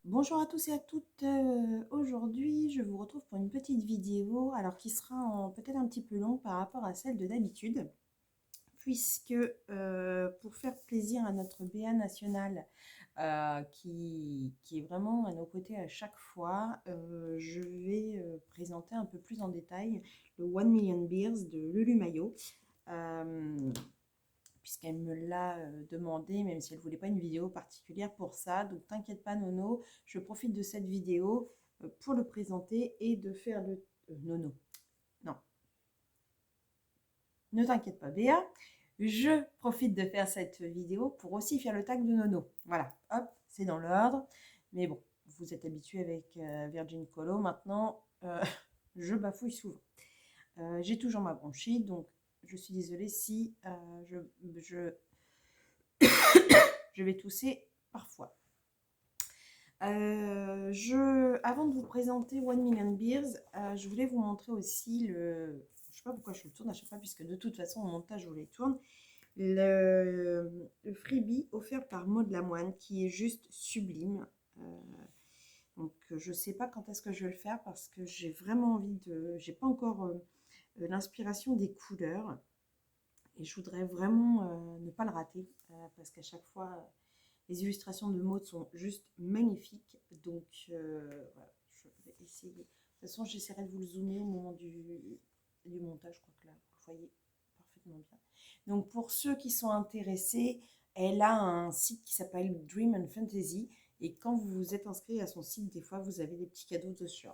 Bonjour à tous et à toutes, aujourd'hui je vous retrouve pour une petite vidéo alors qui sera peut-être un petit peu longue par rapport à celle de d'habitude puisque pour faire plaisir à notre BA national qui est vraiment à nos côtés à chaque fois, je vais présenter un peu plus en détail le 1 Million Beers de Lulu Mayo. Puisqu'elle me l'a demandé, même si elle ne voulait pas une vidéo particulière pour ça. Donc t'inquiète pas Nono, je profite de cette vidéo pour le présenter et de faire le... Nono, non, ne t'inquiète pas Béa, je profite de faire cette vidéo pour aussi faire le tag de Nono. Voilà, hop, c'est dans l'ordre. Mais bon, vous êtes habitués avec Virgin Colo, maintenant je bafouille souvent. J'ai toujours ma bronchite, donc je suis désolée si je vais tousser parfois. Avant de vous présenter 1 Million Beers, je voulais vous montrer aussi le... Je sais pas pourquoi je le tourne à chaque fois, puisque de toute façon, au montage, je vous les tourne. Le freebie offert par Maud Lamoine, qui est juste sublime. Donc, je sais pas quand est-ce que je vais le faire, parce que j'ai vraiment envie de... J'ai pas encore l'inspiration des couleurs. Et je voudrais vraiment ne pas le rater, parce qu'à chaque fois... Les illustrations de Maud sont juste magnifiques. Donc, voilà, je vais essayer. De toute façon, j'essaierai de vous le zoomer au moment du montage. Je crois que là, vous voyez parfaitement bien. Donc, pour ceux qui sont intéressés, elle a un site qui s'appelle Dream and Fantasy. Et quand vous vous êtes inscrit à son site, des fois, vous avez des petits cadeaux dessus.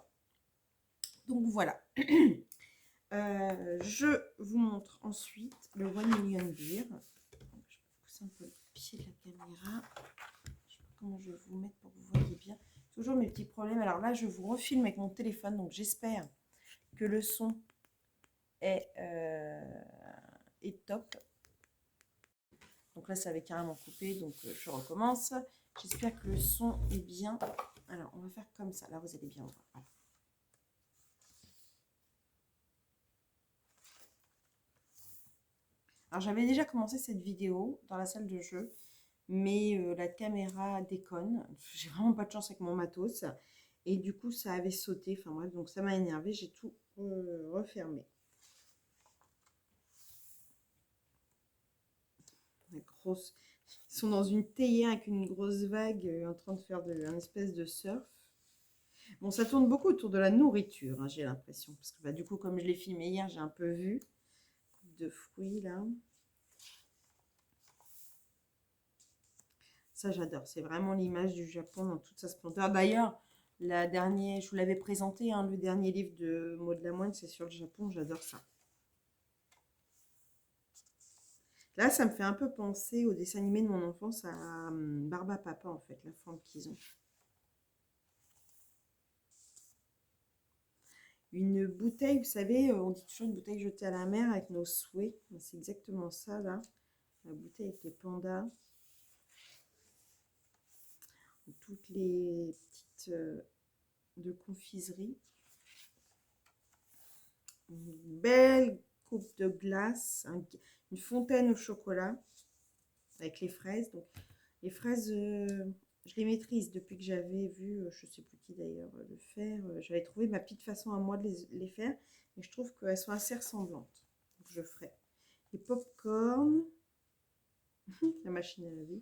Donc, voilà. Je vous montre ensuite le 1 Million Beer. Je vais pousser un peu le pied de la caméra. Comment je vais vous mettre pour que vous voyez bien. Toujours mes petits problèmes. Alors là, je vous refilme avec mon téléphone, donc j'espère que le son est top. Donc là, ça avait carrément coupé, donc je recommence. J'espère que le son est bien. Alors, on va faire comme ça. Là, vous allez bien voir. Voilà. Alors, j'avais déjà commencé cette vidéo dans la salle de jeu, mais la caméra déconne. J'ai vraiment pas de chance avec mon matos. Et du coup, ça avait sauté. Enfin bref, donc ça m'a énervé. J'ai tout refermé. La grosse... Ils sont dans une théière avec une grosse vague en train de faire un espèce de surf. Bon, ça tourne beaucoup autour de la nourriture, hein, j'ai l'impression. Parce que bah, du coup, comme je l'ai filmé hier, j'ai un peu vu. Coupe de fruits, là. Ça, j'adore. C'est vraiment l'image du Japon dans toute sa splendeur. D'ailleurs, je vous l'avais présenté, hein, le dernier livre de Maud Lamoine, c'est sur le Japon. J'adore ça. Là, ça me fait un peu penser au dessin animé de mon enfance, à Barba Papa, en fait, la forme qu'ils ont. Une bouteille, vous savez, on dit toujours une bouteille jetée à la mer avec nos souhaits. C'est exactement ça, là. La bouteille avec les pandas. Toutes les petites de confiserie. Une belle coupe de glace. Une fontaine au chocolat avec les fraises. Donc, les fraises, je les maîtrise depuis que j'avais vu, je ne sais plus qui d'ailleurs, le faire. J'avais trouvé ma petite façon à moi de les faire. Et je trouve qu'elles sont assez ressemblantes. Donc, je ferai. Les pop-corn. La machine à laver.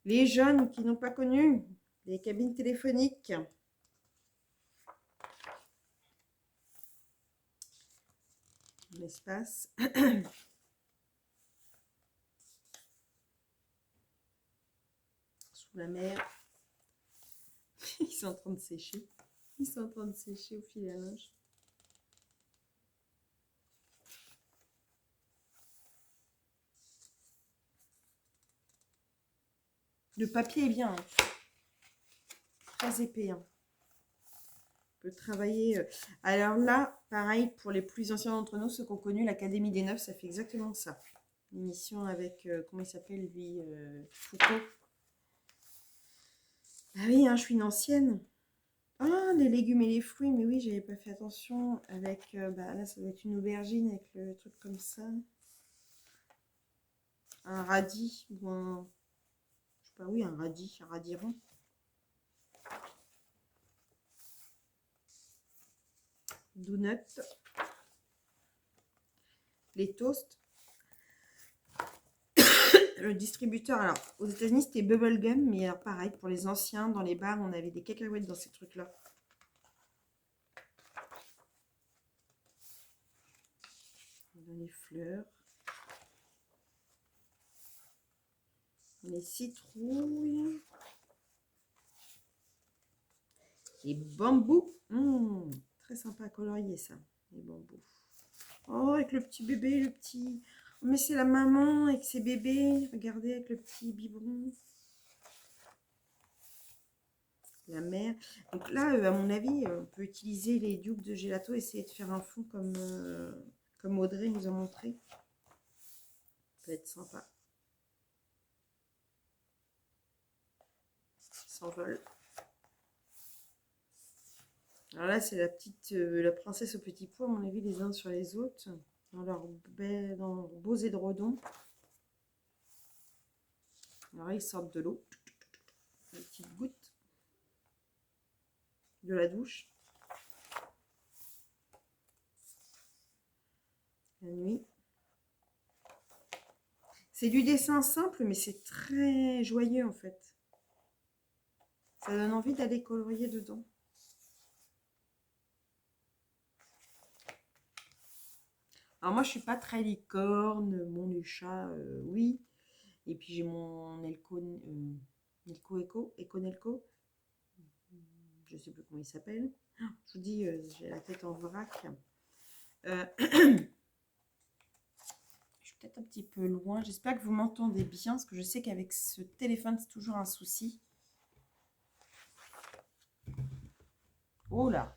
Les jeunes qui n'ont pas connu les cabines téléphoniques. L'espace. Sous la mer. Ils sont en train de sécher. Ils sont en train de sécher au fil à linge. Le papier est bien. Hein. Très épais. Hein. On peut travailler. Alors là, pareil, pour les plus anciens d'entre nous, ceux qui ont connu l'Académie des Neufs, ça fait exactement ça. L'émission avec, comment il s'appelle lui, Foucault. Ah oui, hein, je suis une ancienne. Ah, les légumes et les fruits, mais oui, j'avais pas fait attention avec, bah là, ça doit être une aubergine avec le truc comme ça. Un radis ou un, je sais pas, oui, un radis rond. Donut, les toasts. Le distributeur, alors, aux États-Unis, c'était Bubblegum, mais alors, pareil, pour les anciens, dans les bars, on avait des cacahuètes dans ces trucs-là. Dans les fleurs. Les citrouilles. Les bambous. Très sympa à colorier, ça, les bambous. Oh, avec le petit bébé, le petit... Oh, mais c'est la maman avec ses bébés. Regardez, avec le petit biberon. La mère. Donc là, à mon avis, on peut utiliser les dupes de gelato, essayer de faire un fond comme Audrey nous a montré. Ça peut être sympa. S'envole. Alors là, c'est la petite, la princesse au petit pot, à mon avis, les uns sur les autres, dans leurs beaux édredons. Alors là, ils sortent de l'eau, des petites gouttes de la douche. La nuit. C'est du dessin simple, mais c'est très joyeux en fait. Ça donne envie d'aller colorier dedans. Alors moi, je suis pas très licorne, mon Lucha, oui. Et puis j'ai mon Nelco Eco Nelco. Je sais plus comment il s'appelle. Je vous dis, j'ai la tête en vrac. Je suis peut-être un petit peu loin. J'espère que vous m'entendez bien, parce que je sais qu'avec ce téléphone, c'est toujours un souci. Oh là.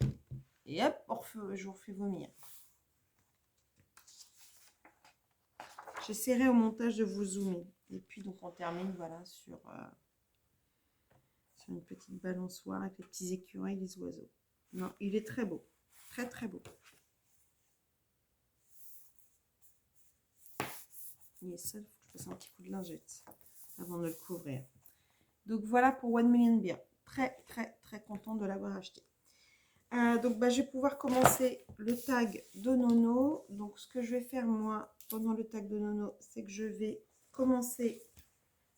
Et hop, je vous refais vomir. J'essaierai au montage de vous zoomer. Et puis donc on termine voilà sur une petite balançoire avec les petits écureuils, les oiseaux. Non, il est très beau. Très très beau. Et ça, il faut que je fasse un petit coup de lingette avant de le couvrir. Donc voilà pour 1 Million Beer. Très très très contente de l'avoir acheté. Donc bah, je vais pouvoir commencer le tag de Nono. Donc ce que je vais faire moi pendant le tag de Nono, c'est que je vais commencer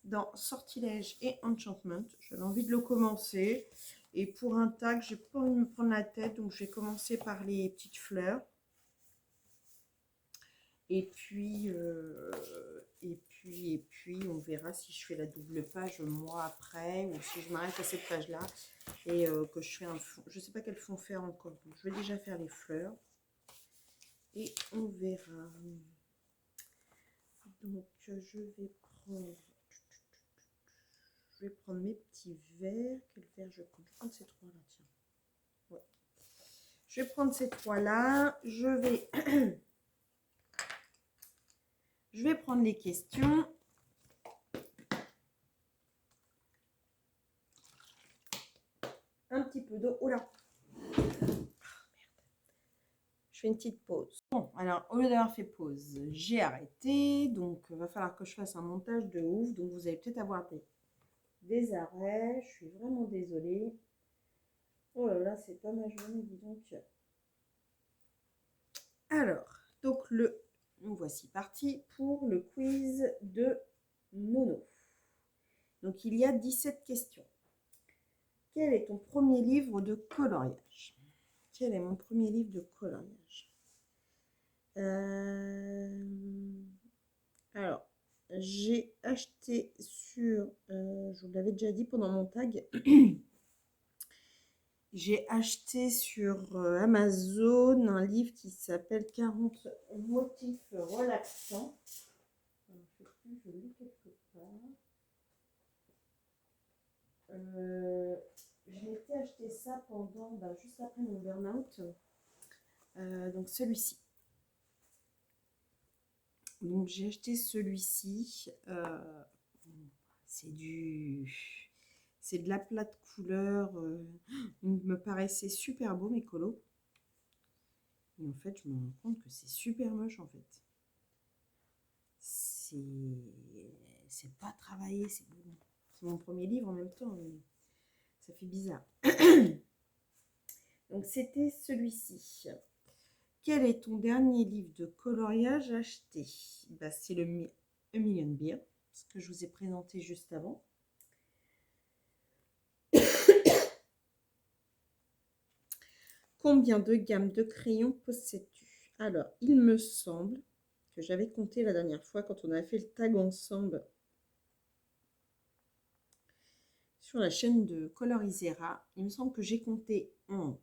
dans Sortilège et Enchantment. J'avais envie de le commencer. Et pour un tag, j'ai pas envie de me prendre la tête. Donc je vais commencer par les petites fleurs. Et puis, on verra si je fais la double page moi après ou si je m'arrête à cette page-là et que je fais un fond. Je ne sais pas quel fond faire encore. Donc, je vais déjà faire les fleurs et on verra. Donc, je vais prendre mes petits verres. Quel verre je prends? Je vais prendre ces trois-là, tiens. Ouais. Je vais prendre ces trois-là. Je vais prendre les questions. Un petit peu d'eau. Oh là. Oh, merde. Je fais une petite pause. Bon, alors au lieu d'avoir fait pause, j'ai arrêté. Donc, il va falloir que je fasse un montage de ouf. Donc, vous allez peut-être avoir des arrêts. Je suis vraiment désolée. Oh là là, c'est pas ma journée, dis donc. Alors, donc nous voici partis pour le quiz de Nono. Donc, il y a 17 questions. Quel est ton premier livre de coloriage? Quel est mon premier livre de coloriage? Alors, j'ai acheté sur, je vous l'avais déjà dit pendant mon tag, j'ai acheté sur Amazon un livre qui s'appelle 40 motifs relaxants. Je ne sais plus, je l'ai quelque part. J'ai été acheter ça pendant, juste après mon burn-out. Donc celui-ci. Donc j'ai acheté celui-ci. C'est du C'est de l'aplat de couleurs. Ils me paraissaient super beaux, mes colos. Et en fait, je me rends compte que c'est super moche, en fait. C'est pas travaillé, c'est bon. C'est mon premier livre en même temps, mais ça fait bizarre. Donc, c'était celui-ci. Quel est ton dernier livre de coloriage acheté? Bah, c'est le A Million Beer, ce que je vous ai présenté juste avant. Combien de gammes de crayons possèdes-tu? Alors, il me semble que j'avais compté la dernière fois quand on a fait le tag ensemble sur la chaîne de Colorisera. Il me semble que j'ai compté 11.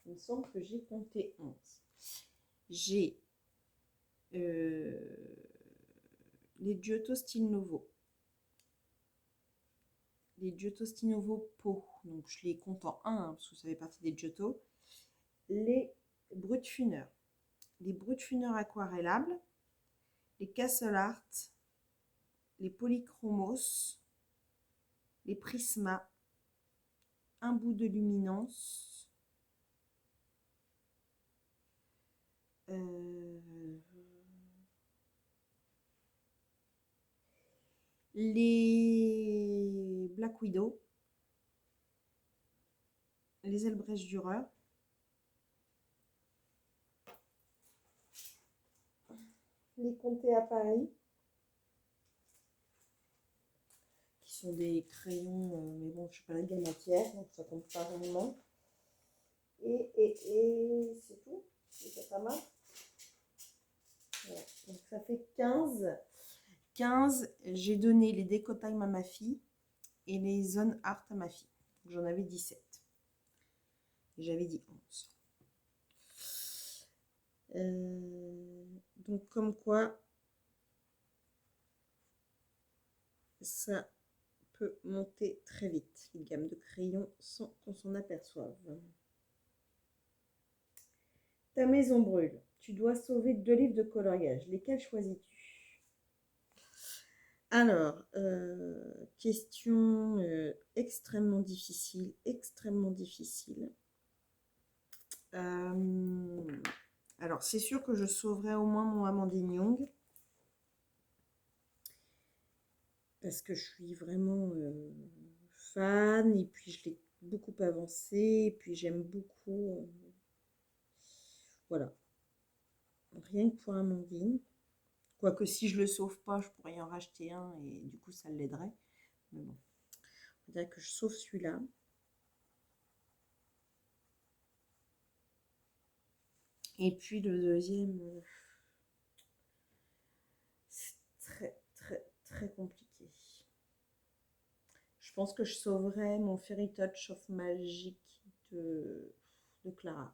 Il me semble que j'ai compté 11. J'ai les Giotto Style Nouveau. Les Giotto Style Nouveau Pau. Donc, je les compte en 1 parce que ça fait partie des Giotto. Les Brutfuners. Les Brutfuners aquarellables. Les Castle Art. Les Polychromos. Les Prisma. Un bout de luminance. Les Black Widow, les Elbrèche Dürer, les Comtés à Paris, qui sont des crayons, mais bon, je ne suis pas la gamme matière, donc ça compte pas vraiment. Et c'est tout, c'est pas mal. Voilà. Donc ça fait 15. 15, j'ai donné les Deco Time à ma fille et les Zone Art à ma fille. J'en avais 17. Et j'avais dit 11. Donc comme quoi, ça peut monter très vite, les gammes de crayons, sans qu'on s'en aperçoive. Ta maison brûle. Tu dois sauver 2 livres de coloriage. Lesquels choisis-tu? Alors, question extrêmement difficile, extrêmement difficile. Alors, c'est sûr que je sauverai au moins mon Amandine Young. Parce que je suis vraiment fan. Et puis, je l'ai beaucoup avancé. Et puis, j'aime beaucoup. Voilà. Rien que pour Amandine. Quoique si je le sauve pas, je pourrais en racheter un et du coup ça l'aiderait. Mais bon, on dirait que je sauve celui-là. Et puis le deuxième, c'est très très très compliqué. Je pense que je sauverais mon Fairy Touch of Magic de Clara.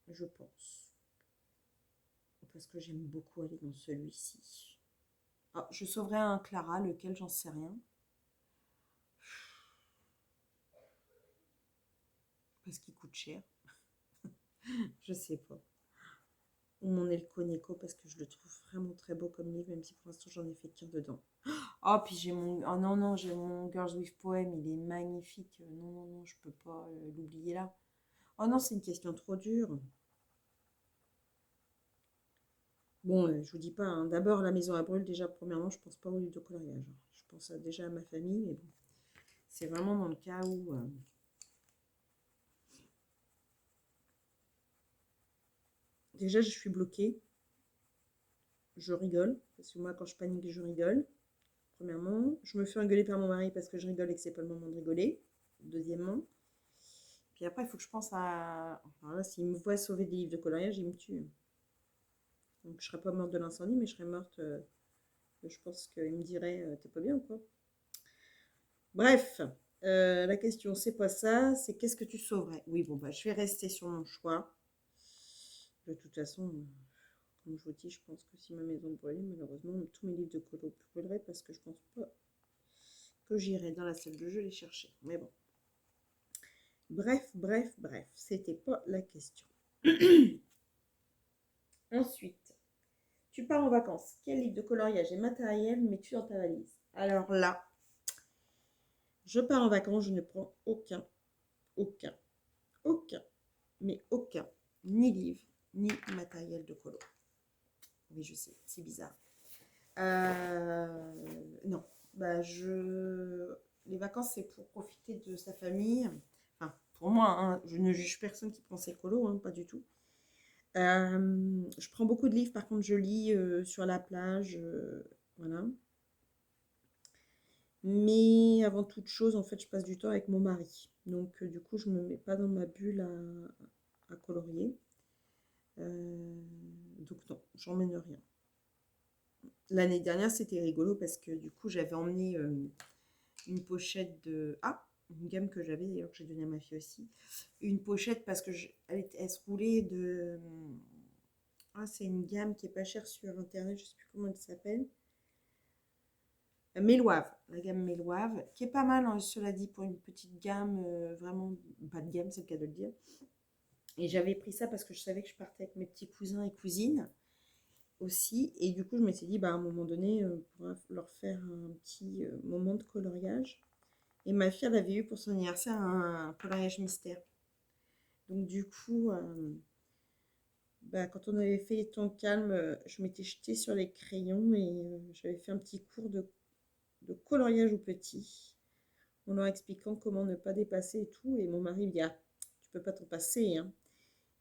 Je pense. Parce que j'aime beaucoup aller dans celui-ci. Ah, je sauverais un Clara, lequel j'en sais rien. Parce qu'il coûte cher. Je sais pas. Ou mon El Coneco parce que je le trouve vraiment très beau comme livre, même si pour l'instant j'en ai fait qu'un dedans. Oh, puis j'ai mon. Oh non, non, j'ai mon Girls with Poem, il est magnifique. Non, non, non, je peux pas l'oublier là. Oh non, c'est une question trop dure. Bon, je vous dis pas, hein. D'abord la maison à brûle, déjà, premièrement, je pense pas au livre de coloriage. Je pense déjà à ma famille, mais bon. C'est vraiment dans le cas où. Déjà, je suis bloquée. Je rigole, parce que moi, quand je panique, je rigole. Premièrement, je me fais engueuler par mon mari parce que je rigole et que c'est pas le moment de rigoler. Deuxièmement. Puis après, il faut que je pense à. Alors là, s'il me voit sauver des livres de coloriage, il me tue. Donc, je serais pas morte de l'incendie, mais je serais morte. Je pense qu'il me dirait t'es pas bien ou quoi? Bref, la question, c'est pas ça. C'est qu'est-ce que tu sauverais? Oui, bon, bah, je vais rester sur mon choix. De toute façon, comme je vous dis, je pense que si ma maison brûlait, malheureusement, tous mes livres de colo brûleraient parce que je pense pas que j'irai dans la salle de jeu les chercher. Mais bon. Bref, bref, bref, c'était pas la question. Ensuite, Tu pars en vacances. Quel livre de coloriage et matériel mets-tu dans ta valise? Alors là, je pars en vacances, je ne prends aucun, aucun, mais aucun, ni livre, ni matériel de colo. Oui, je sais, c'est bizarre. Non, bah les vacances, c'est pour profiter de sa famille. Enfin, pour moi, hein, je ne juge personne qui prend ses colos, hein, pas du tout. Je prends beaucoup de livres, par contre, je lis sur la plage, voilà. Mais avant toute chose, en fait, je passe du temps avec mon mari. Donc, du coup, je ne me mets pas dans ma bulle à colorier. Donc, non, j'emmène rien. L'année dernière, c'était rigolo parce que du coup, j'avais emmené une pochette de... Ah, une gamme que j'avais d'ailleurs, que j'ai donnée à ma fille aussi. Une pochette parce que elle se roulait de... Ah, c'est une gamme qui est pas chère sur Internet, je sais plus comment elle s'appelle. Méloave, la gamme Méloave, qui est pas mal, hein, cela dit, pour une petite gamme, vraiment pas de gamme, c'est le cas de le dire. Et j'avais pris ça parce que je savais que je partais avec mes petits cousins et cousines aussi. Et du coup, je m'étais dit, bah, à un moment donné, on pourra leur faire un petit moment de coloriage. Et ma fille, elle avait eu pour son anniversaire un coloriage mystère. Donc du coup, bah, quand on avait fait les temps calmes, je m'étais jetée sur les crayons et j'avais fait un petit cours de coloriage aux petits, en leur expliquant comment ne pas dépasser et tout. Et mon mari me dit, ah, tu peux pas t'en passer, hein.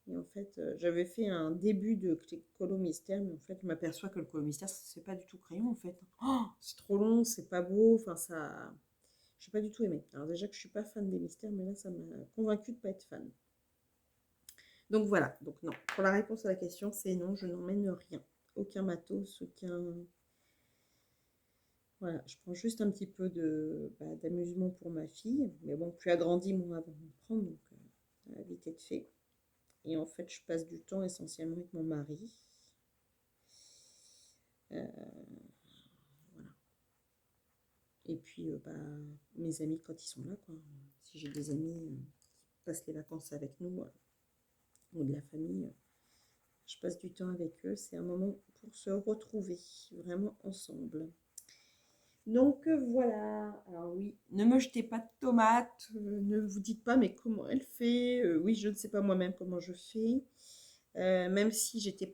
Et en fait, j'avais fait un début de colo mystère, mais en fait, je m'aperçois que le colo mystère, c'est pas du tout crayon, en fait. Oh, c'est trop long, c'est pas beau, enfin, ça... Je n'ai pas du tout aimé. Alors déjà que je suis pas fan des mystères, mais là, ça m'a convaincue de pas être fan. Donc voilà, donc non. Pour la réponse à la question, c'est non, je n'emmène rien. Aucun matos, aucun... Voilà, je prends juste un petit peu d'amusement pour ma fille. Mais bon, plus elle grandit, moins elle va en prendre, donc ça va vite être fait. Et en fait, je passe du temps essentiellement avec mon mari. Euh, voilà. Et puis, bah, mes amis quand ils sont là, quoi. Si j'ai des amis qui passent les vacances avec nous, ou de la famille, je passe du temps avec eux. C'est un moment pour se retrouver vraiment ensemble. Donc voilà. Alors oui, ne me jetez pas de tomates. Ne vous dites pas mais comment elle fait. Oui, je ne sais pas moi-même comment je fais. Même si j'étais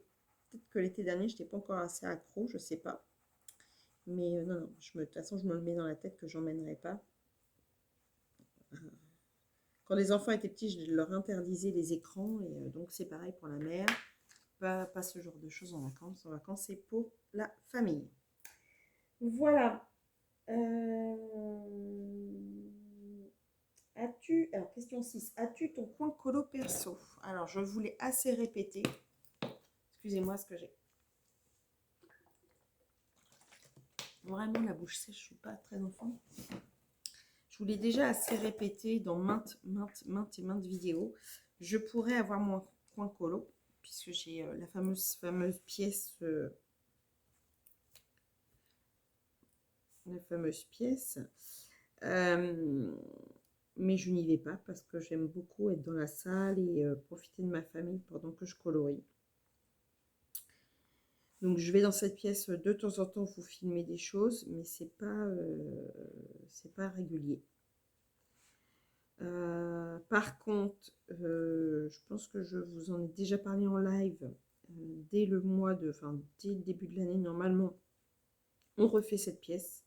peut-être que l'été dernier, je n'étais pas encore assez accro, je ne sais pas. Mais non, non, de toute façon, je me le mets dans la tête que j'emmènerai pas. Quand les enfants étaient petits, je leur interdisais les écrans. Et donc c'est pareil pour la mère. Pas ce genre de choses en vacances. En vacances, c'est pour la famille. Voilà. Alors question 6, as-tu ton coin colo perso? Alors, je voulais assez répéter. Excusez-moi ce que j'ai. Vraiment la bouche sèche, je suis pas très enfant. Je voulais déjà assez répéter dans maintes vidéos. Je pourrais avoir mon coin colo, puisque j'ai la fameuse pièce. La fameuse pièce. Mais je n'y vais pas parce que j'aime beaucoup être dans la salle et profiter de ma famille pendant que je colorie. Donc je vais dans cette pièce de temps en temps vous filmer des choses, mais c'est pas régulier. Par contre, je pense que je vous en ai déjà parlé en live dès le début de l'année. Normalement, on refait cette pièce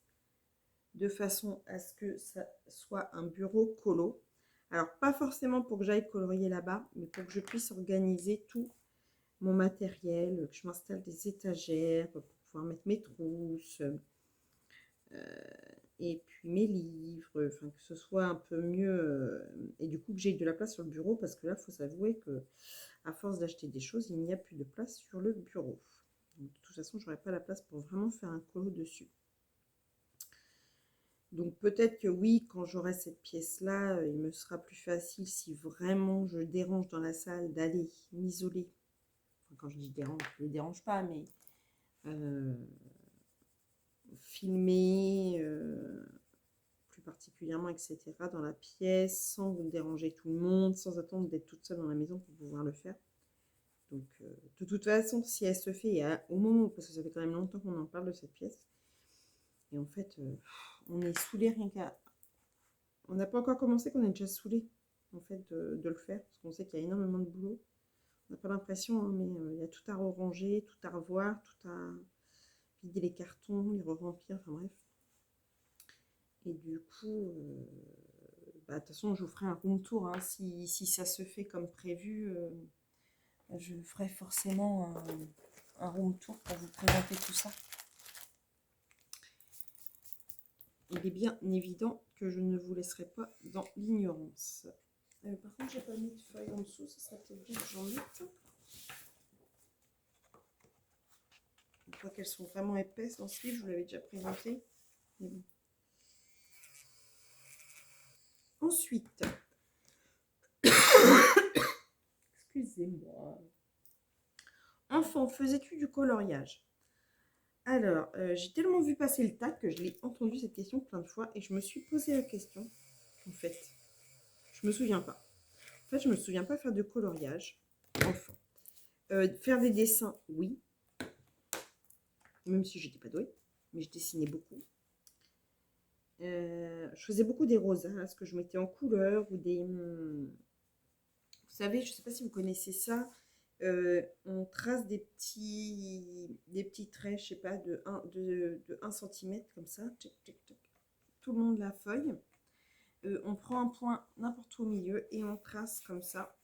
de façon à ce que ça soit un bureau colo. Alors, pas forcément pour que j'aille colorier là-bas, mais pour que je puisse organiser tout mon matériel, que je m'installe des étagères pour pouvoir mettre mes trousses et puis mes livres, enfin que ce soit un peu mieux et du coup que j'ai de la place sur le bureau parce que là, il faut s'avouer que à force d'acheter des choses, il n'y a plus de place sur le bureau. Donc, de toute façon, j'aurais pas la place pour vraiment faire un colo dessus. Donc peut-être que oui, quand j'aurai cette pièce-là, il me sera plus facile si vraiment je dérange dans la salle d'aller m'isoler. Enfin, quand je dis dérange, je ne les dérange pas, mais filmer plus particulièrement, etc. dans la pièce, sans déranger tout le monde, sans attendre d'être toute seule dans la maison pour pouvoir le faire. Donc, de toute façon, si elle se fait au moment, parce que ça fait quand même longtemps qu'on en parle de cette pièce, et en fait, on est saoulé rien qu'à... On n'a pas encore commencé qu'on est déjà saoulé, en fait, de le faire, parce qu'on sait qu'il y a énormément de boulot. On n'a pas l'impression, hein, mais il y a tout à ranger, tout à revoir, tout à vider les cartons, les re-remplir, enfin bref. Et du coup, bah, de toute façon, je vous ferai un room tour, hein, si ça se fait comme prévu. Je ferai forcément un room tour pour vous présenter tout ça. Il est bien évident que je ne vous laisserai pas dans l'ignorance. Par contre, j'ai pas mis de feuilles en dessous, ça serait peut-être bien que j'en mette. On voit qu'elles sont vraiment épaisses dans ce livre, je vous l'avais déjà présenté. Mais bon. Ensuite, excusez-moi. Enfant, faisais-tu du coloriage? Alors, j'ai tellement vu passer le tas que je l'ai entendu cette question plein de fois et je me suis posé la question. En fait, je me souviens pas. En fait, je me souviens pas faire de coloriage enfant. Faire des dessins, oui. Même si j'étais pas douée, mais je dessinais beaucoup. Je faisais beaucoup des rosaces que je mettais en couleur ou des... Vous savez, je sais pas si vous connaissez ça. On trace des petits traits, je sais pas, de 1 cm comme ça, tchic, tchic, tchic, tout le long de la feuille. On prend un point n'importe où au milieu et on trace comme ça.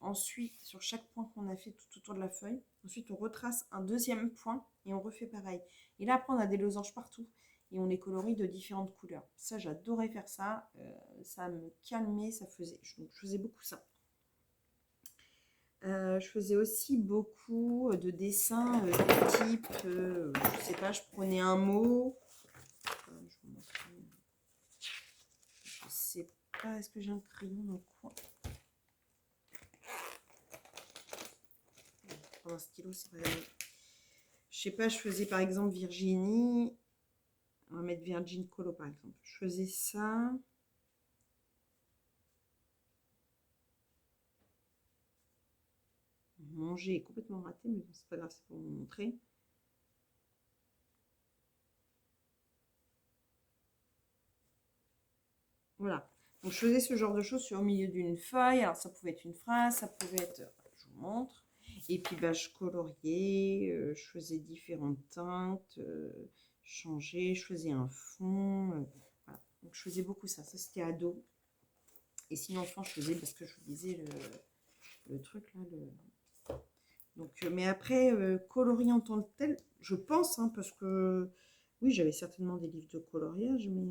Ensuite, sur chaque point qu'on a fait tout autour de la feuille, ensuite on retrace un deuxième point et on refait pareil. Et là, après, on a des losanges partout et on les colorie de différentes couleurs. Ça, j'adorais faire ça. Ça me calmait, ça faisait. Donc, je faisais beaucoup ça. Je faisais aussi beaucoup de dessins de type, je sais pas, je prenais un mot. Je sais pas, est-ce que j'ai un crayon dans le coin? Un stylo, c'est pas grave. Je sais pas, je faisais par exemple Virginie. On va mettre Virgin Colo par exemple. Je faisais ça. Manger est complètement raté, mais bon, c'est pas grave, c'est pour vous montrer. Voilà. Donc je faisais ce genre de choses sur au milieu d'une feuille. Alors ça pouvait être une phrase, ça pouvait être... Je vous montre. Et puis bah, je coloriais, je faisais différentes teintes, je changeais, je faisais un fond. Voilà. Donc je faisais beaucoup ça. Ça c'était ado. Et sinon enfant je faisais parce que je vous disais le truc là. Donc, mais après, colorier en tant que tel, je pense, hein, parce que oui, j'avais certainement des livres de coloriage, mais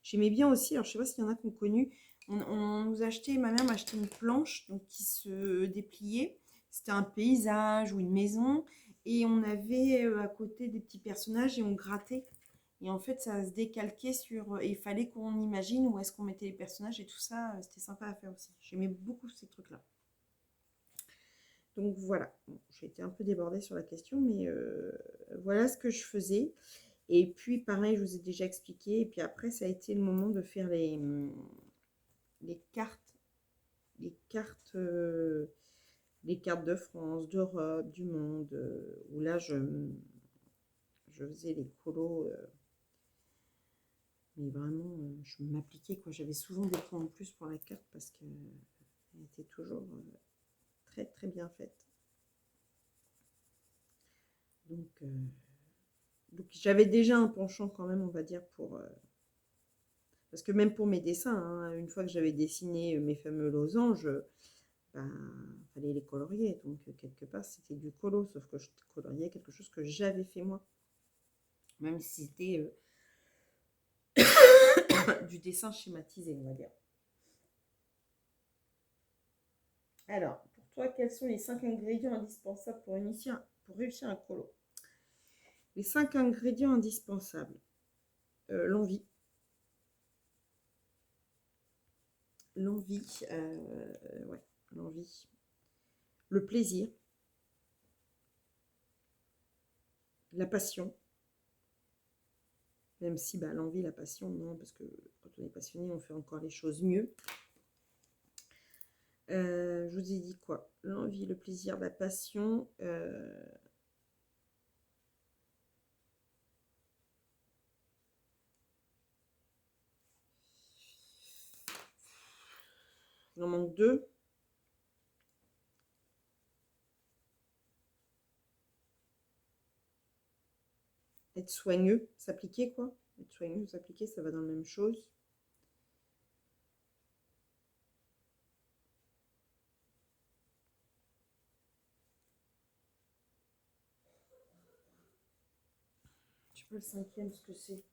j'aimais bien aussi. Alors, je sais pas s'il y en a qui ont connu. On nous achetait, ma mère m'a acheté une planche donc, qui se dépliait. C'était un paysage ou une maison. Et on avait à côté des petits personnages et on grattait. Et en fait, ça se décalquait sur... Et il fallait qu'on imagine où est-ce qu'on mettait les personnages et tout ça. C'était sympa à faire aussi. J'aimais beaucoup ces trucs-là. Donc voilà, bon, j'ai été un peu débordée sur la question, mais voilà ce que je faisais. Et puis pareil, je vous ai déjà expliqué. Et puis après, ça a été le moment de faire les cartes, les cartes, les cartes de France, d'Europe, du monde, où là, je faisais les colos. Mais vraiment, je m'appliquais, quoi. J'avais souvent des points en plus pour la carte parce qu'elle était toujours très, très bien faite. Donc j'avais déjà un penchant quand même, on va dire, pour... parce que même pour mes dessins, hein, une fois que j'avais dessiné mes fameux losanges, ben, fallait les colorier. Donc quelque part, c'était du colo, sauf que je coloriais quelque chose que j'avais fait moi. Même si c'était du dessin schématisé, on va dire. Alors, pour toi, quels sont les 5 ingrédients indispensables pour réussir un colo? Les 5 ingrédients indispensables. L'envie. L'envie, ouais, l'envie. Le plaisir. La passion. Même si bah, l'envie, la passion, non, parce que quand on est passionné, on fait encore les choses mieux. Je vous ai dit quoi? L'envie, le plaisir, la passion. Il en manque deux. Être soigneux, s'appliquer quoi. Être soigneux, s'appliquer, ça va dans la même chose. Je sais pas le cinquième ce que c'est.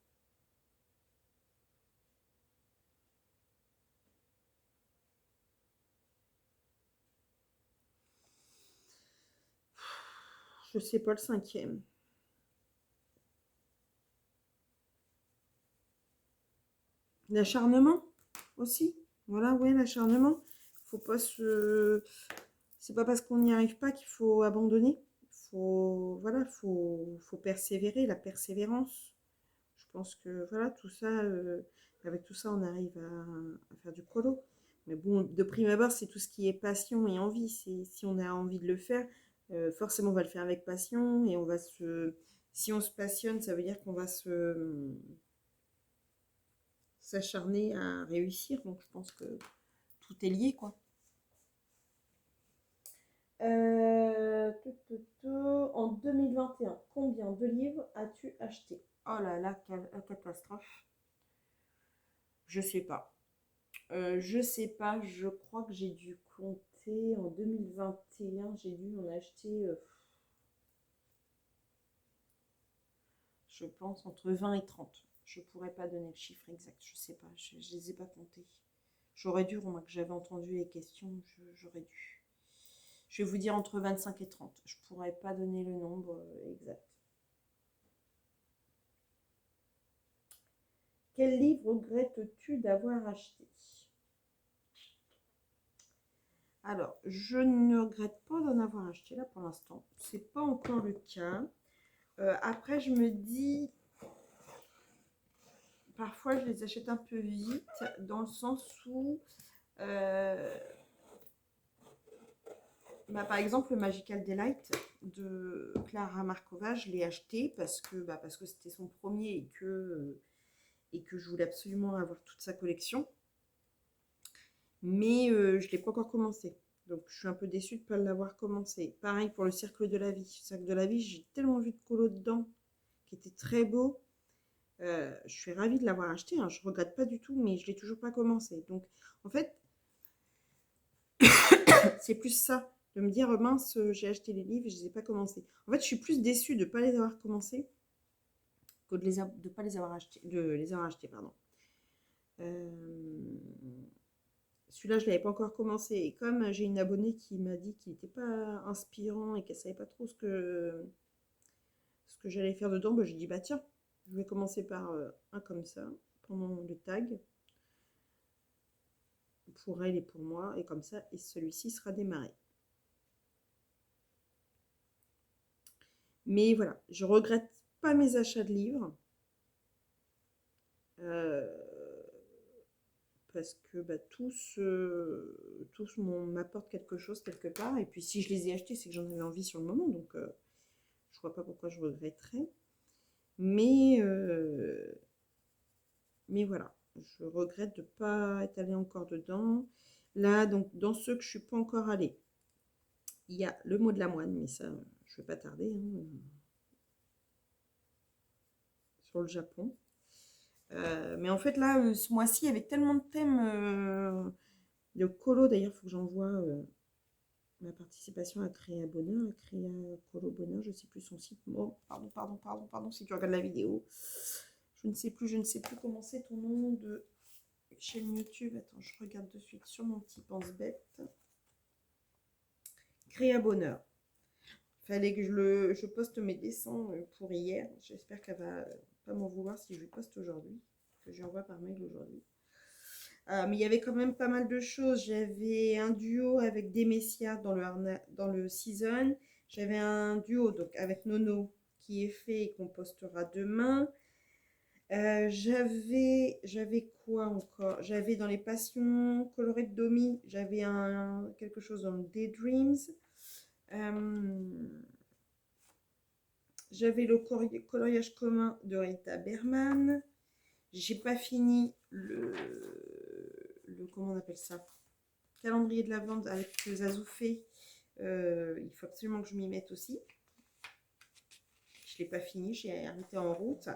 Je sais pas le cinquième. L'acharnement aussi. Voilà, ouais, l'acharnement. Faut pas se. C'est pas parce qu'on n'y arrive pas qu'il faut abandonner. Faut, voilà, faut persévérer, la persévérance. Je pense que voilà, tout ça, avec tout ça, on arrive à faire du colo. Mais bon, de prime abord, c'est tout ce qui est passion et envie. C'est si on a envie de le faire, forcément, on va le faire avec passion et on va se. Si on se passionne, ça veut dire qu'on va se s'acharner à réussir. Donc, je pense que tout est lié, quoi. En 2021, combien de livres as-tu acheté? Oh là là, quelle catastrophe. Je sais pas. Je sais pas, je crois que j'ai dû compter en 2021, j'ai dû en acheter, je pense, entre 20 et 30. Je pourrais pas donner le chiffre exact, je sais pas, je les ai pas comptés. J'aurais dû, moi que j'avais entendu les questions, j'aurais dû. Je vais vous dire entre 25 et 30. Je pourrais pas donner le nombre exact. Quel livre regrettes-tu d'avoir acheté? Alors, je ne regrette pas d'en avoir acheté là pour l'instant. C'est pas encore le cas. Après, je me dis, parfois, je les achète un peu vite, dans le sens où, euh, par exemple, le Magical Delight de Clara Markova, je l'ai acheté parce que c'était son premier et que je voulais absolument avoir toute sa collection. Mais je ne l'ai pas encore commencé. Donc, je suis un peu déçue de ne pas l'avoir commencé. Pareil pour le Cercle de la Vie. Le Cercle de la Vie, j'ai tellement vu de colo dedans, qui était très beau. Je suis ravie de l'avoir acheté, hein. Je ne regrette pas du tout, mais je ne l'ai toujours pas commencé. Donc, en fait, c'est plus ça, de me dire, mince, j'ai acheté les livres et je ne les ai pas commencés. En fait, je suis plus déçue de ne pas les avoir commencés que de ne pas les avoir achetés, de les avoir achetés, pardon. Celui-là, je ne l'avais pas encore commencé. Et comme j'ai une abonnée qui m'a dit qu'il n'était pas inspirant et qu'elle ne savait pas trop ce que j'allais faire dedans, bah, j'ai dit, bah tiens, je vais commencer par un comme ça, pendant le tag, pour elle et pour moi, et comme ça, et celui-ci sera démarré. Mais voilà, je regrette pas mes achats de livres. Euh, parce que bah, tous m'apportent quelque chose quelque part. Et puis si je les ai achetés, c'est que j'en avais envie sur le moment. Donc je vois pas pourquoi je regretterais. Mais, euh, mais voilà, je regrette de ne pas être allée encore dedans. Là, donc dans ceux que je ne suis pas encore allée, il y a le mot de la moine, mais ça, je ne vais pas tarder, hein, sur le Japon. Mais en fait, là, ce mois-ci, avec tellement de thèmes de colo, d'ailleurs, il faut que j'envoie ma participation à Créa Bonheur, à Créa Colo Bonheur, je ne sais plus son site. Oh, pardon, si tu regardes la vidéo. Je ne sais plus comment c'est ton nom de chaîne YouTube. Attends, je regarde de suite sur mon petit pense-bête. Créa Bonheur. Fallait que je poste mes dessins pour hier. J'espère qu'elle va pas m'en vouloir si je lui poste aujourd'hui. Que j'envoie par mail aujourd'hui. Mais il y avait quand même pas mal de choses. J'avais un duo avec Demesia dans le season. J'avais un duo donc avec Nono qui est fait et qu'on postera demain. J'avais quoi encore? J'avais dans les passions colorées de Domi, j'avais quelque chose dans le Daydreams. J'avais le coloriage commun de Rita Berman. J'ai pas fini comment on appelle ça? Calendrier de l'Avent avec Zazoufé. Il faut absolument que je m'y mette aussi. Je l'ai pas fini, j'ai arrêté en route.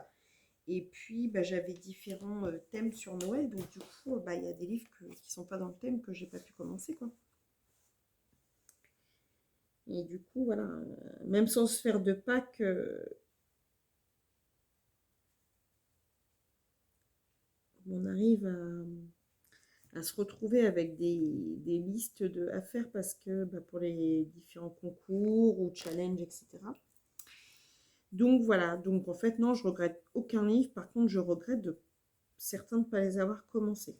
Et puis, bah, j'avais différents thèmes sur Noël. Donc, du coup, bah, il y a des livres qui sont pas dans le thème que j'ai pas pu commencer, quoi. Et du coup, voilà, même sans se faire de Pâques, on arrive à se retrouver avec des listes à faire parce que bah, pour les différents concours ou challenges, etc. Donc voilà, donc en fait, non, je regrette aucun livre. Par contre, je regrette certains de ne pas les avoir commencés.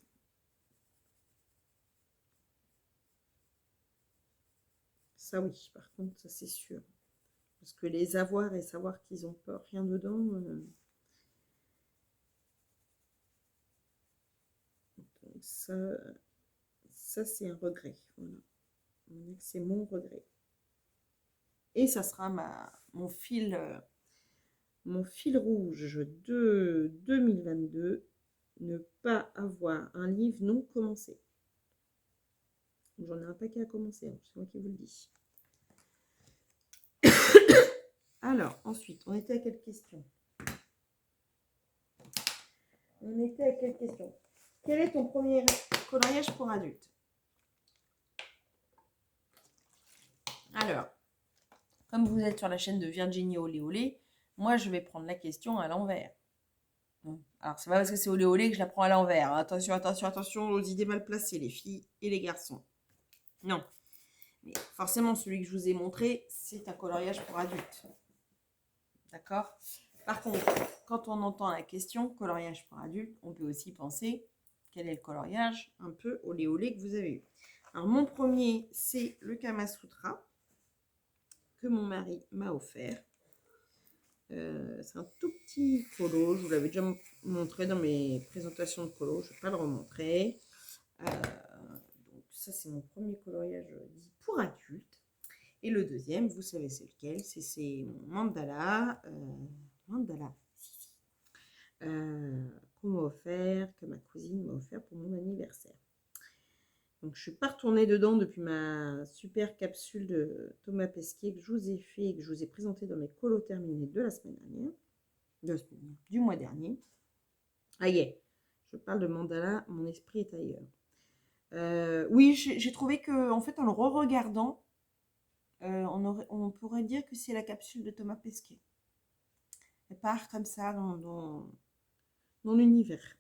Ça oui, par contre, ça c'est sûr. Parce que les avoir et savoir qu'ils n'ont pas rien dedans, donc ça c'est un regret. Voilà. C'est mon regret. Et ça sera mon fil rouge de 2022, ne pas avoir un livre non commencé. J'en ai un paquet à commencer, hein, c'est moi qui vous le dis. Alors, ensuite, on était à quelle question? Quel est ton premier coloriage pour adulte? Alors, comme vous êtes sur la chaîne de Virginie Olé Olé, moi je vais prendre la question à l'envers. Alors, c'est pas parce que c'est Olé Olé que je la prends à l'envers. Attention, attention, attention aux idées mal placées, les filles et les garçons. Non. Mais forcément, celui que je vous ai montré, c'est un coloriage pour adultes. D'accord? Par contre, quand on entend la question coloriage pour adultes, on peut aussi penser quel est le coloriage un peu olé olé que vous avez eu. Alors, mon premier, c'est le Kama Sutra que mon mari m'a offert. C'est un tout petit colo. Je vous l'avais déjà montré dans mes présentations de colo. Je ne vais pas le remontrer. Donc, ça, c'est mon premier coloriage dit pour adultes. Et le deuxième, vous savez c'est lequel, c'est mon mandala, qu'on m'a offert, que ma cousine m'a offert pour mon anniversaire. Donc je ne suis pas retournée dedans depuis ma super capsule de Thomas Pesquet que je vous ai fait et que je vous ai présenté dans mes colos terminés de la semaine dernière, du mois dernier. Ah yeah, je parle de mandala, mon esprit est ailleurs. Oui, j'ai trouvé que en fait en le re-regardant, on pourrait dire que c'est la capsule de Thomas Pesquet. Elle part comme ça dans l'univers.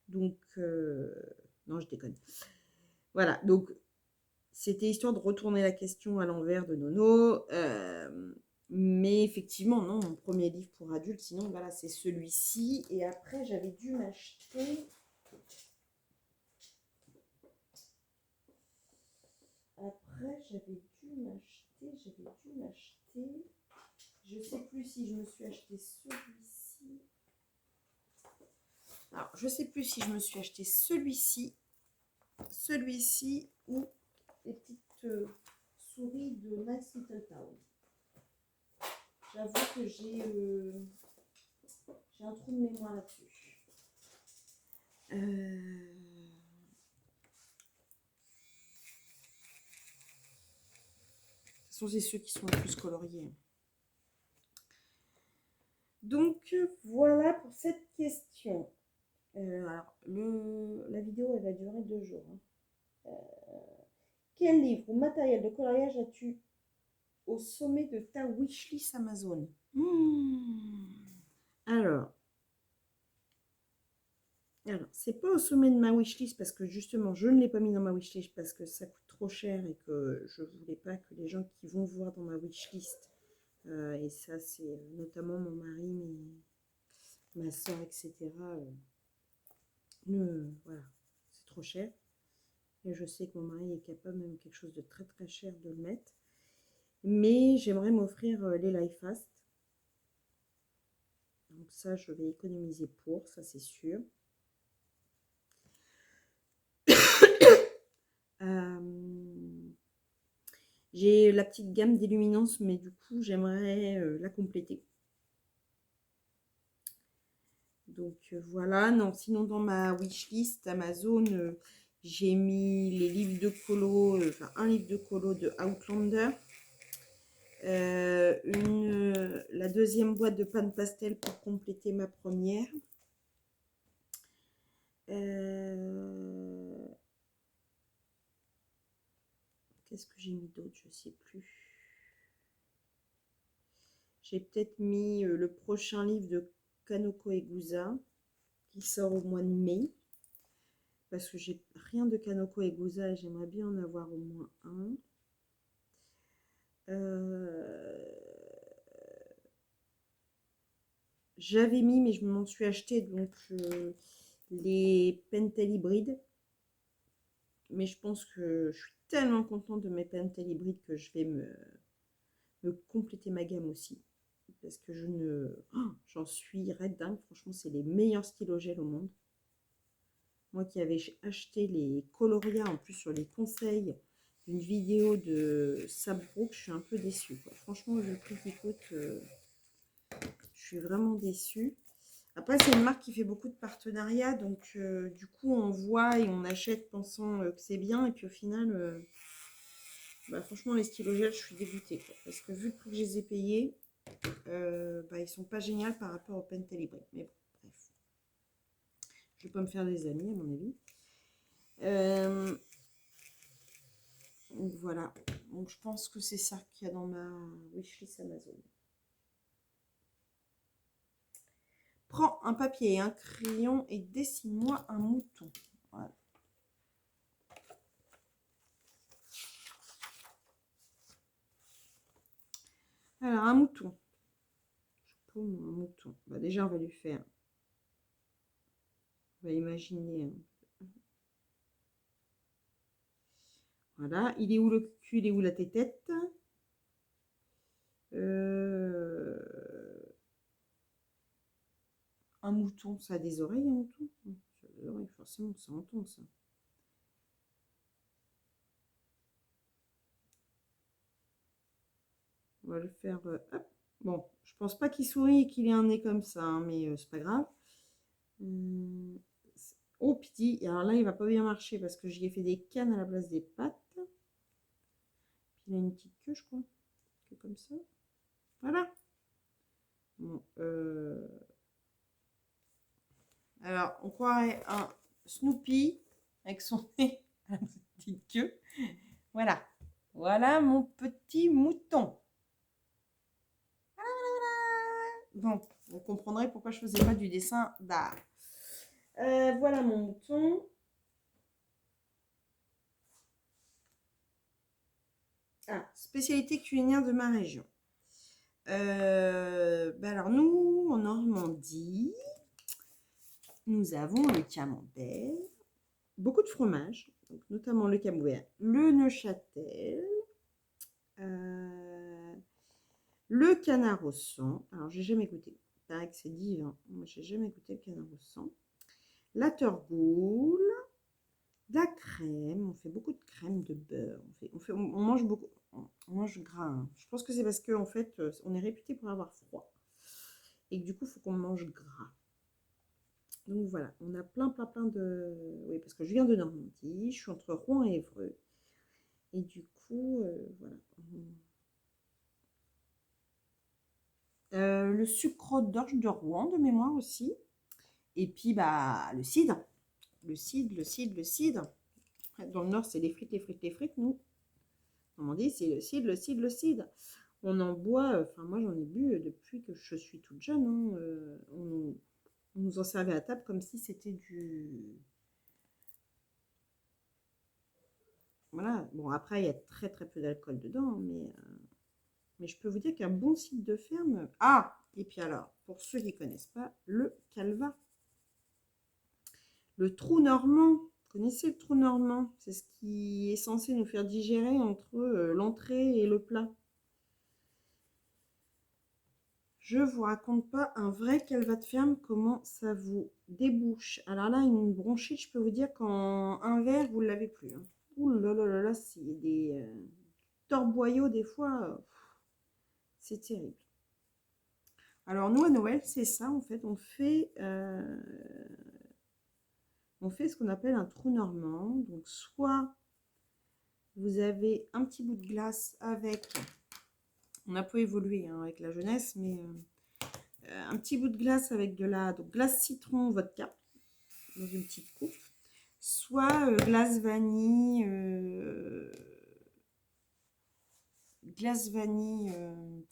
Donc, non, je déconne. Voilà, donc c'était histoire de retourner la question à l'envers de Nono. Mais effectivement, non, mon premier livre pour adultes, sinon, voilà, c'est celui-ci. Et après, j'avais dû m'acheter... Je sais plus si je me suis acheté celui-ci. Alors, je sais plus si je me suis acheté celui-ci ou les petites souris de Nice Little Town. J'avoue que j'ai un trou de mémoire là-dessus. De toute façon, c'est ceux qui sont les plus coloriés. Donc, voilà pour cette question. Alors, la vidéo, elle va durer 2 jours. Hein. Quel livre ou matériel de coloriage as-tu au sommet de ta wishlist Amazon? Alors, c'est pas au sommet de ma wishlist parce que justement, je ne l'ai pas mis dans ma wishlist parce que ça coûte trop cher et que je voulais pas que les gens qui vont voir dans ma wishlist, et ça c'est notamment mon mari, ma soeur, etc. Voilà, c'est trop cher. Et je sais que mon mari est capable, même quelque chose de très très cher, de le mettre. Mais j'aimerais m'offrir les Life Fast. Donc ça, je vais économiser pour, ça c'est sûr. J'ai la petite gamme d'illuminance, mais du coup, j'aimerais la compléter. Donc voilà, non, sinon dans ma wishlist Amazon, j'ai mis les livres de colo, enfin un livre de colo de Outlander, la deuxième boîte de pâte pastel pour compléter ma première. Qu'est-ce que j'ai mis d'autre? Je sais plus. J'ai peut-être mis le prochain livre de Kanoko Egusa qui sort au mois de mai. Parce que j'ai rien de Kanoko Egusa et j'aimerais bien en avoir au moins un. J'avais mis, mais je m'en suis acheté donc les Pentel hybrides. Mais je pense que je suis tellement contente de mes Pentel hybrides que je vais me compléter ma gamme aussi. Parce que je ne... Oh, j'en suis red dingue. Franchement, c'est les meilleurs stylogels au monde. Moi qui avais acheté les Coloria en plus sur les conseils d'une vidéo de Sabrok, je suis un peu déçue, quoi. Franchement, vu le prix qui coûte, je suis vraiment déçue. Après, c'est une marque qui fait beaucoup de partenariats, donc du coup, on voit et on achète pensant que c'est bien, et puis au final, bah, franchement, les stylogels, je suis dégoûtée, quoi, parce que vu le prix que je les ai payés, bah, ils sont pas géniaux par rapport au Pentel Hybride. Mais bon, bref. Je vais pas me faire des amis, à mon avis. Donc voilà. Donc je pense que c'est ça qu'il y a dans ma wishlist Amazon. Prends un papier et un crayon et dessine-moi un mouton. Voilà. Alors, un mouton. Un mouton. Bah, déjà, on va lui faire. On va imaginer. Voilà. Il est où le cul? Il est où la tétette? Un mouton, ça a des oreilles, un mouton? Ça a des oreilles, forcément, ça entend ça. On va le faire. Hop. Bon, je pense pas qu'il sourit et qu'il ait un nez comme ça, hein, mais c'est pas grave. Oh, petit. Alors là, il va pas bien marcher parce que j'y ai fait des cannes à la place des pattes. Puis il a une petite queue, je crois. Queue comme ça. Voilà. Bon, alors, on croirait un Snoopy avec son nez à la petite queue. Voilà. Voilà mon petit mouton. Donc, vous comprendrez pourquoi je faisais pas du dessin d'art. Voilà mon mouton. Ah, spécialité culinaire de ma région. Alors nous, en Normandie, nous avons le camembert, beaucoup de fromages, donc notamment le camembert, le Neuchâtel, le canard au sang. Alors j'ai jamais goûté. Il paraît que c'est divin. Moi j'ai jamais goûté le canard au sang. La torgoule, de la crème. On fait beaucoup de crème, de beurre. On mange beaucoup. On mange gras. Hein. Je pense que c'est parce qu'en fait, on est réputé pour avoir froid. Et que du coup, il faut qu'on mange gras. Donc voilà, on a plein de... Oui, parce que je viens de Normandie, je suis entre Rouen et Évreux. Et du coup, voilà. Le sucre d'orge de Rouen, de mémoire aussi. Et puis, bah, le cidre. Le cidre. Dans le Nord, c'est les frites. Nous, en Normandie, c'est le cidre. On en boit, enfin, moi, j'en ai bu depuis que je suis toute jeune. Hein, on nous en servait à table comme si c'était du... Voilà. Bon, après, il y a très peu d'alcool dedans, mais je peux vous dire qu'un bon site de ferme... Ah! Et puis alors, pour ceux qui ne connaissent pas, le calva. Le trou normand. Vous connaissez le trou normand? C'est ce qui est censé nous faire digérer entre l'entrée et le plat. Je vous raconte pas un vrai calva de ferme, comment ça vous débouche. Alors là, une bronchite, je peux vous dire qu'en un verre, vous ne l'avez plus. Hein. Ouh là là là là, c'est des torboyaux des fois. C'est terrible. Alors nous, à Noël, c'est ça, en fait. On fait ce qu'on appelle un trou normand. Donc soit vous avez un petit bout de glace avec... On a peu évolué hein, avec la jeunesse, mais... un petit bout de glace avec de la donc glace citron vodka dans une petite coupe, soit glace vanille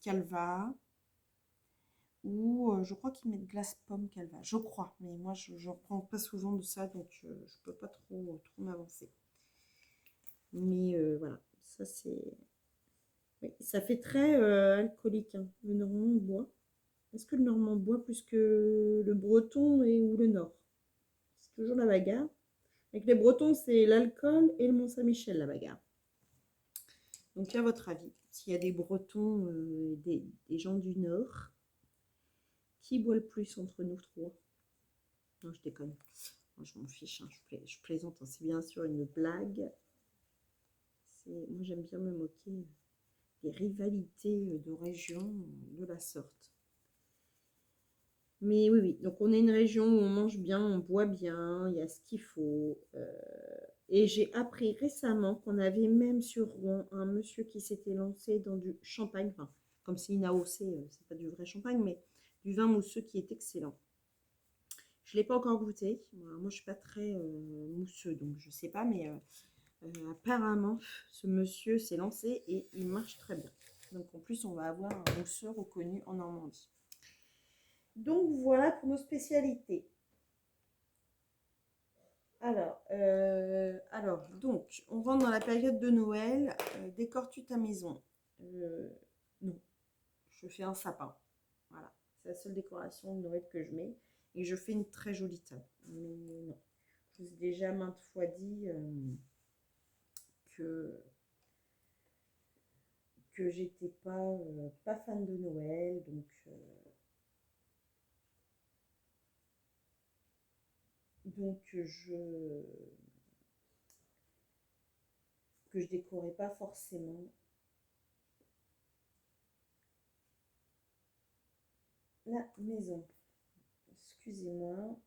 calva, ou je crois qu'ils mettent glace pomme calva, je crois, mais moi j'en prends pas souvent de ça, donc je peux pas trop m'avancer. Mais voilà, ça c'est... Oui, ça fait très alcoolique, hein, le normand bois. Est-ce que le normand boit plus que le breton ou le nord? C'est toujours la bagarre. Avec les bretons, c'est l'alcool et le Mont-Saint-Michel, la bagarre. Donc, à votre avis, s'il y a des bretons, des gens du nord, qui boit le plus entre nous trois? Non, je déconne. Moi, je m'en fiche, hein, je plaisante. Hein, c'est bien sûr une blague. Moi, j'aime bien me moquer des rivalités de régions de la sorte. Mais oui, oui. Donc, on est une région où on mange bien, on boit bien, il y a ce qu'il faut. Et j'ai appris récemment qu'on avait même sur Rouen un monsieur qui s'était lancé dans du champagne. Enfin, comme c'est une AOC, c'est pas du vrai champagne, mais du vin mousseux qui est excellent. Je ne l'ai pas encore goûté. Moi, je ne suis pas très mousseux, donc je ne sais pas, mais apparemment, ce monsieur s'est lancé et il marche très bien. Donc en plus, on va avoir un mousseux reconnu en Normandie. Donc voilà pour nos spécialités. Alors, donc, on rentre dans la période de Noël. Décore-tu ta maison? Non, je fais un sapin. Voilà, c'est la seule décoration de Noël que je mets. Et je fais une très jolie table. Mais non, je vous ai déjà maintes fois dit que j'étais pas fan de Noël. Donc je décorais pas forcément la maison. Excusez-moi.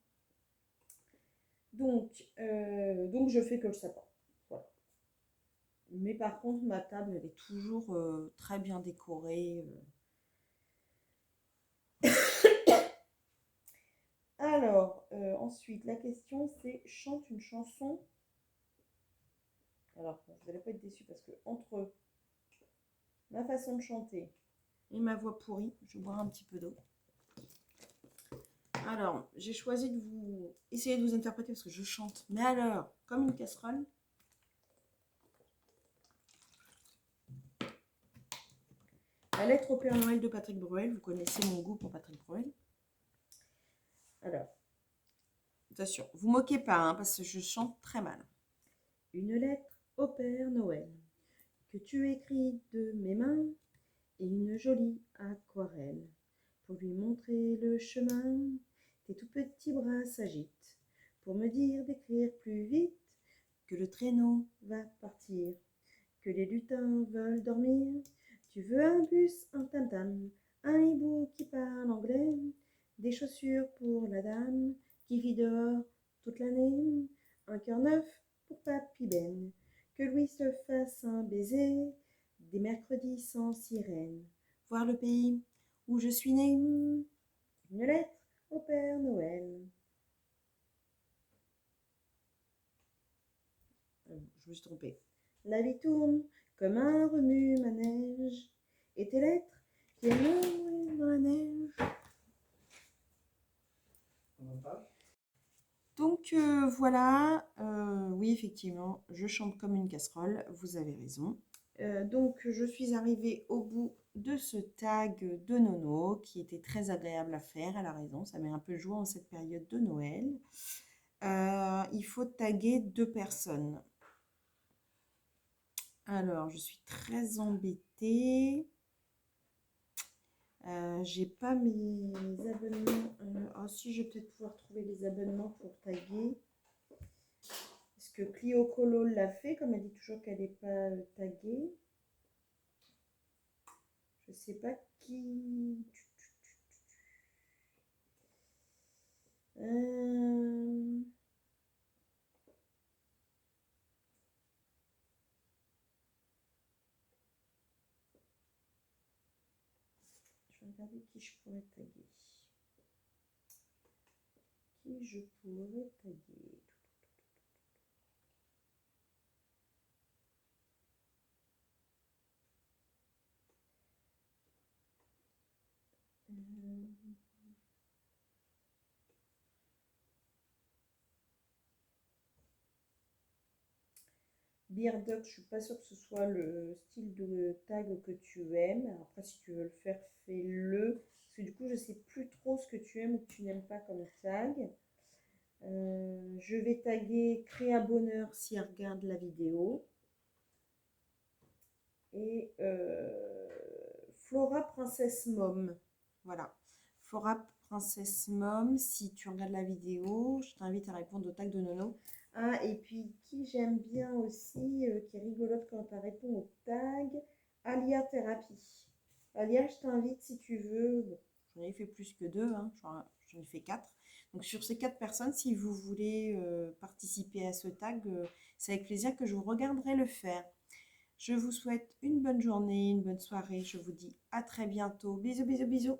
Donc je fais que le sapin. Voilà. Mais par contre, ma table, elle est toujours très bien décorée. Alors, ensuite, la question c'est chante une chanson. Alors, bon, vous n'allez pas être déçus parce que entre ma façon de chanter et ma voix pourrie, je vais boire un petit peu d'eau. Alors, j'ai choisi de vous essayer de vous interpréter parce que je chante, mais alors, comme une casserole. La lettre au Père Noël de Patrick Bruel. Vous connaissez mon goût pour Patrick Bruel. Alors, attention, vous moquez pas, hein, parce que je chante très mal. Une lettre au Père Noël que tu écris de mes mains et une jolie aquarelle pour lui montrer le chemin. Tes tout petits bras s'agitent pour me dire d'écrire plus vite, que le traîneau va partir, que les lutins veulent dormir. Tu veux un bus, un tam-tam, un hibou qui parle anglais, des chaussures pour la dame qui vit dehors toute l'année, un cœur neuf pour Papy Ben, que Louis se fasse un baiser, des mercredis sans sirène, voir le pays où je suis née, une lettre au Père Noël. Je me suis trompée. La vie tourne comme un remue-manège, et tes lettres viennent dans la neige. Donc voilà, oui effectivement, je chante comme une casserole, vous avez raison. Donc je suis arrivée au bout de ce tag de Nono qui était très agréable à faire, elle a raison, ça met un peu joie en cette période de Noël. Il faut taguer 2 personnes. Alors, je suis très embêtée. J'ai pas mes abonnements. Ah si, je vais peut-être pouvoir trouver les abonnements pour taguer. Est-ce que Clio Colo l'a fait, comme elle dit toujours qu'elle n'est pas taguée? Je sais pas qui. Euh, Je vais regarder qui je pourrais taguer. Qui je pourrais taguer. Beardock, je suis pas sûre que ce soit le style de tag que tu aimes. Après, si tu veux le faire, fais-le. Parce que du coup, je sais plus trop ce que tu aimes ou que tu n'aimes pas comme tag. Je vais taguer Créa Bonheur si elle regarde la vidéo. Et Flora Princesse Mom. Voilà. Flora Princesse Mom, si tu regardes la vidéo, je t'invite à répondre au tag de Nono. Ah, et puis qui j'aime bien aussi, qui est rigolote quand tu réponds au tag, Alia Thérapie. Alia, je t'invite si tu veux. Bon, j'en ai fait plus que deux, hein, j'en ai fait quatre. Donc sur ces quatre personnes, si vous voulez participer à ce tag, c'est avec plaisir que je vous regarderai le faire. Je vous souhaite une bonne journée, une bonne soirée. Je vous dis à très bientôt. Bisous, bisous, bisous.